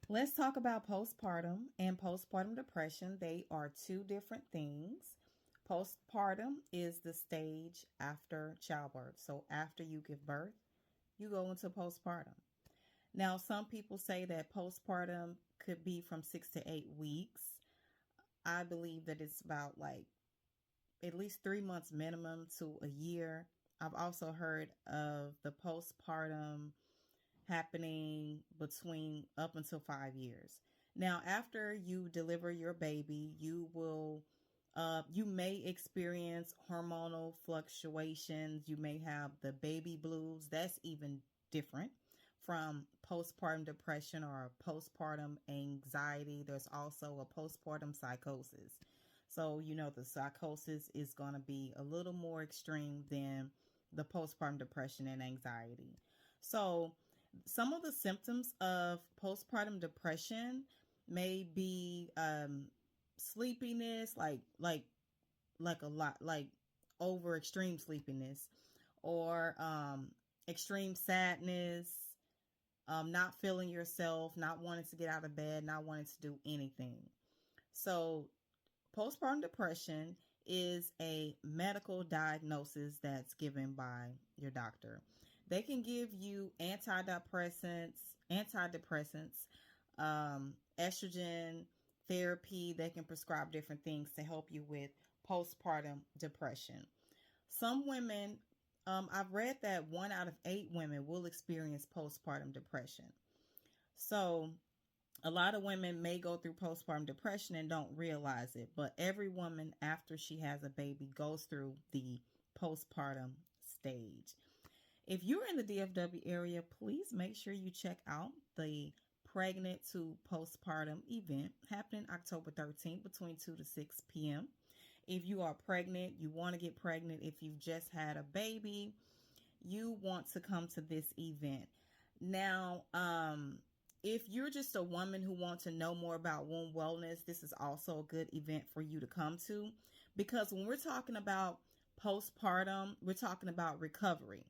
Let's talk about postpartum and postpartum depression. They are two different things. Postpartum is the stage after childbirth. So, after you give birth, you go into postpartum. Now, some people say that postpartum could be from 6 to 8 weeks. I believe that it's about like at least 3 months minimum to a year. I've also heard of the postpartum happening between up until 5 years. Now, after you deliver your baby, you may experience hormonal fluctuations. You may have the baby blues. That's even different from postpartum depression or postpartum anxiety. There's also a postpartum psychosis. So, the psychosis is going to be a little more extreme than the postpartum depression and anxiety. So, some of the symptoms of postpartum depression may be sleepiness, like a lot, like over extreme sleepiness, or extreme sadness, not feeling yourself, not wanting to get out of bed, not wanting to do anything. So, postpartum depression is a medical diagnosis that's given by your doctor. They can give you antidepressants, estrogen therapy. They can prescribe different things to help you with postpartum depression. Some women, I've read that 1 out of 8 women will experience postpartum depression. So, a lot of women may go through postpartum depression and don't realize it, but every woman after she has a baby goes through the postpartum stage. If you're in the DFW area, please make sure you check out the Pregnant to Postpartum event happening October 13th between 2 to 6 p.m. If you are pregnant, you want to get pregnant, if you've just had a baby, you want to come to this event. Now, if you're just a woman who wants to know more about womb wellness, this is also a good event for you to come to, because when we're talking about postpartum, we're talking about recovery.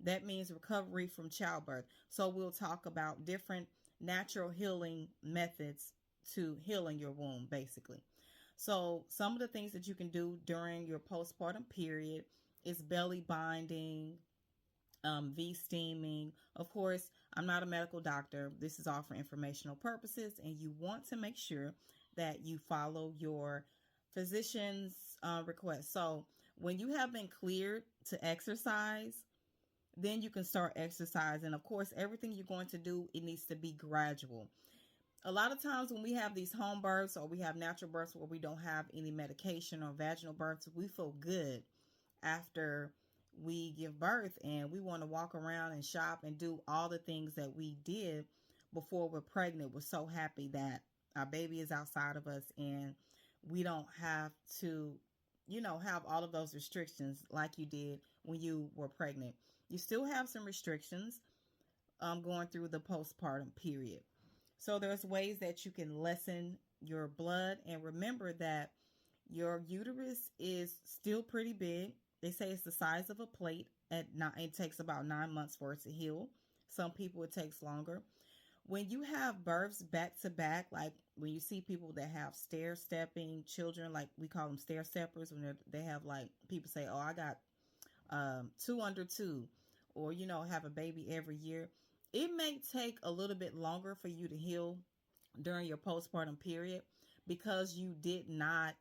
That means recovery from childbirth. So we'll talk about different natural healing methods to healing your womb, basically. So some of the things that you can do during your postpartum period is belly binding, V-steaming. Of course, I'm not a medical doctor. This is all for informational purposes, and you want to make sure that you follow your physician's request. So when you have been cleared to exercise, then you can start exercising. Of course, everything you're going to do, it needs to be gradual. A lot of times when we have these home births or we have natural births where we don't have any medication, or vaginal births, we feel good after we give birth, and we want to walk around and shop and do all the things that we did before we're pregnant. We're so happy that our baby is outside of us and we don't have to, have all of those restrictions like you did when you were pregnant. You still have some restrictions going through the postpartum period. So there's ways that you can lessen your blood, and remember that your uterus is still pretty big. They say it's the size of a plate. It takes about 9 months for it to heal. Some people, it takes longer. When you have births back to back, like when you see people that have stair stepping children, like we call them stair steppers, when they have, like, people say, oh, I got 2 under 2, or have a baby every year. It may take a little bit longer for you to heal during your postpartum period because you did not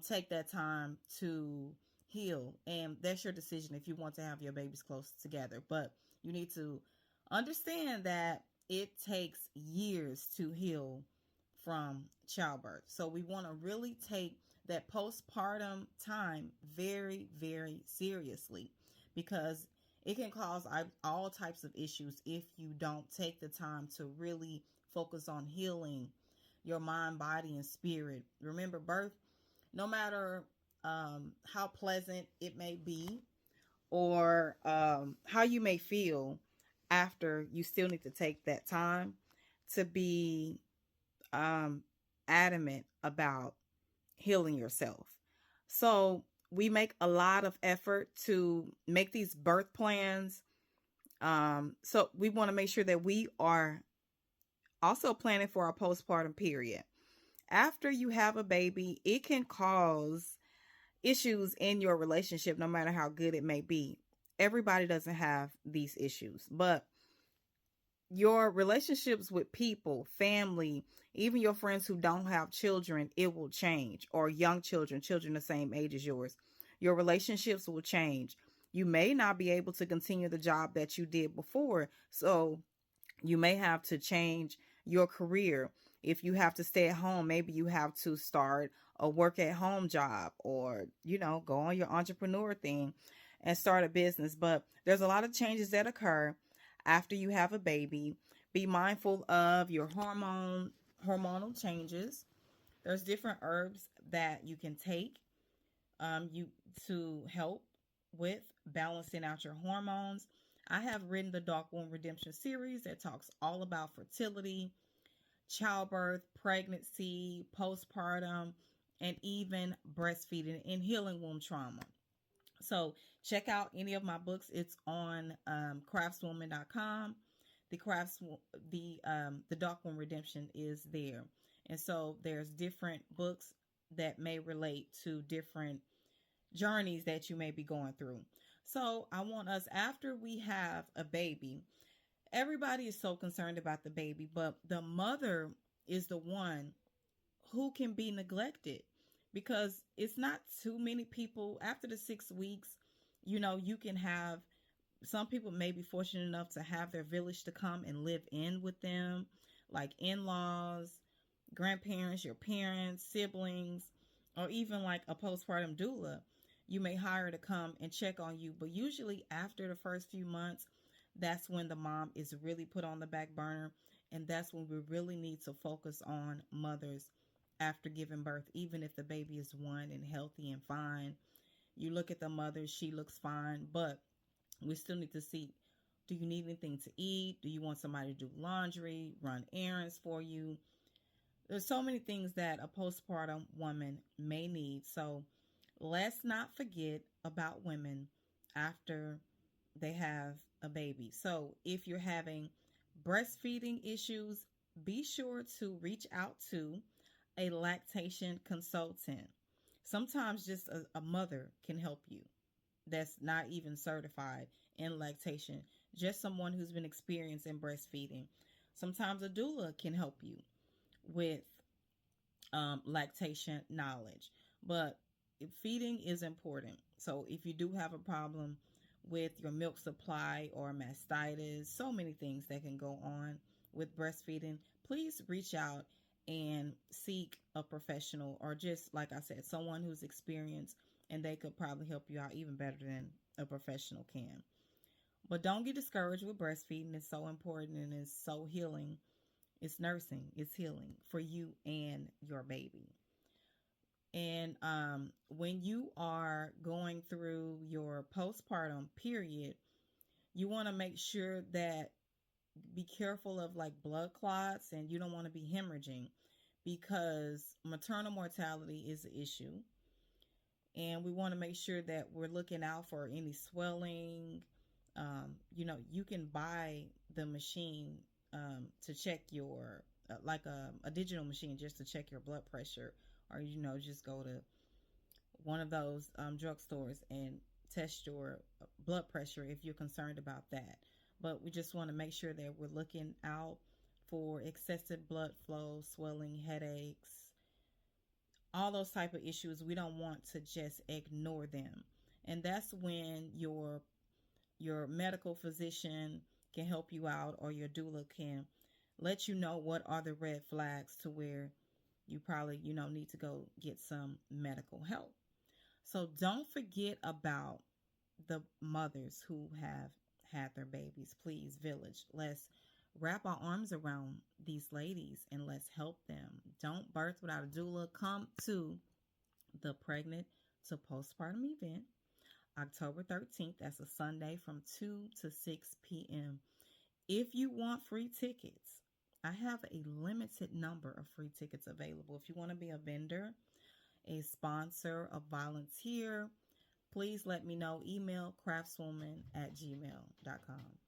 take that time to heal. And that's your decision if you want to have your babies close together. But you need to understand that it takes years to heal from childbirth. So we want to really take that postpartum time very, very seriously, because it can cause all types of issues if you don't take the time to really focus on healing your mind, body, and spirit. Remember, birth, no matter how pleasant it may be, or how you may feel after, you still need to take that time to be adamant about healing yourself. So we make a lot of effort to make these birth plans. So we want to make sure that we are Also, planning for a postpartum period. After you have a baby, it can cause issues in your relationship, no matter how good it may be. Everybody doesn't have these issues, but your relationships with people, family, even your friends who don't have children, it will change, or young children, children the same age as yours. Your relationships will change. You may not be able to continue the job that you did before. So you may have to change your career. If you have to stay at home, maybe you have to start a work at home job, or, go on your entrepreneur thing and start a business. But there's a lot of changes that occur after you have a baby. Be mindful of your hormonal changes. There's different herbs that you can take you to help with balancing out your hormones. I have written the Dark Womb Redemption series that talks all about fertility, childbirth, pregnancy, postpartum, and even breastfeeding and healing womb trauma. So check out any of my books. It's on craftswombman.com. The crafts the Dark Womb Redemption is there, and so there's different books that may relate to different journeys that you may be going through. So I want us, after we have a baby, everybody is so concerned about the baby, but the mother is the one who can be neglected, because it's not too many people after the 6 weeks. You can have, some people may be fortunate enough to have their village to come and live in with them, like in-laws, grandparents, your parents, siblings, or even like a postpartum doula. You may hire to come and check on you, but usually after the first few months, that's when the mom is really put on the back burner, and that's when we really need to focus on mothers after giving birth. Even if the baby is one and healthy and fine, you look at the mother, she looks fine, but we still need to see, do you need anything to eat? Do you want somebody to do laundry, run errands for you? There's so many things that a postpartum woman may need. So let's not forget about women after they have a baby. So if you're having breastfeeding issues, be sure to reach out to a lactation consultant. Sometimes just a mother can help you that's not even certified in lactation, just someone who's been experienced in breastfeeding. Sometimes a doula can help you with lactation knowledge. But feeding is important. So if you do have a problem with your milk supply or mastitis, so many things that can go on with breastfeeding, please reach out and seek a professional, or just like I said, someone who's experienced, and they could probably help you out even better than a professional can. But don't get discouraged with breastfeeding. It's so important and it's so healing. It's nursing, it's healing for you and your baby. And when you are going through your postpartum period, you want to make sure that, be careful of like blood clots, and you don't want to be hemorrhaging, because maternal mortality is an issue. And we want to make sure that we're looking out for any swelling. You can buy the machine to check your, like a digital machine just to check your blood pressure, or just go to one of those drugstores and test your blood pressure if you're concerned about that. But we just want to make sure that we're looking out for excessive blood flow, swelling, headaches, all those type of issues. We don't want to just ignore them. And that's when your medical physician can help you out, or your doula can let you know what are the red flags to where you probably need to go get some medical help. So don't forget about the mothers who have had their babies. Please, village, let's wrap our arms around these ladies and let's help them. Don't birth without a doula. Come to the Pregnant to Postpartum event, October 13th. That's a Sunday from 2 to 6 p.m. If you want free tickets, I have a limited number of free tickets available. If you want to be a vendor, a sponsor, a volunteer, please let me know. Email craftswoman@gmail.com.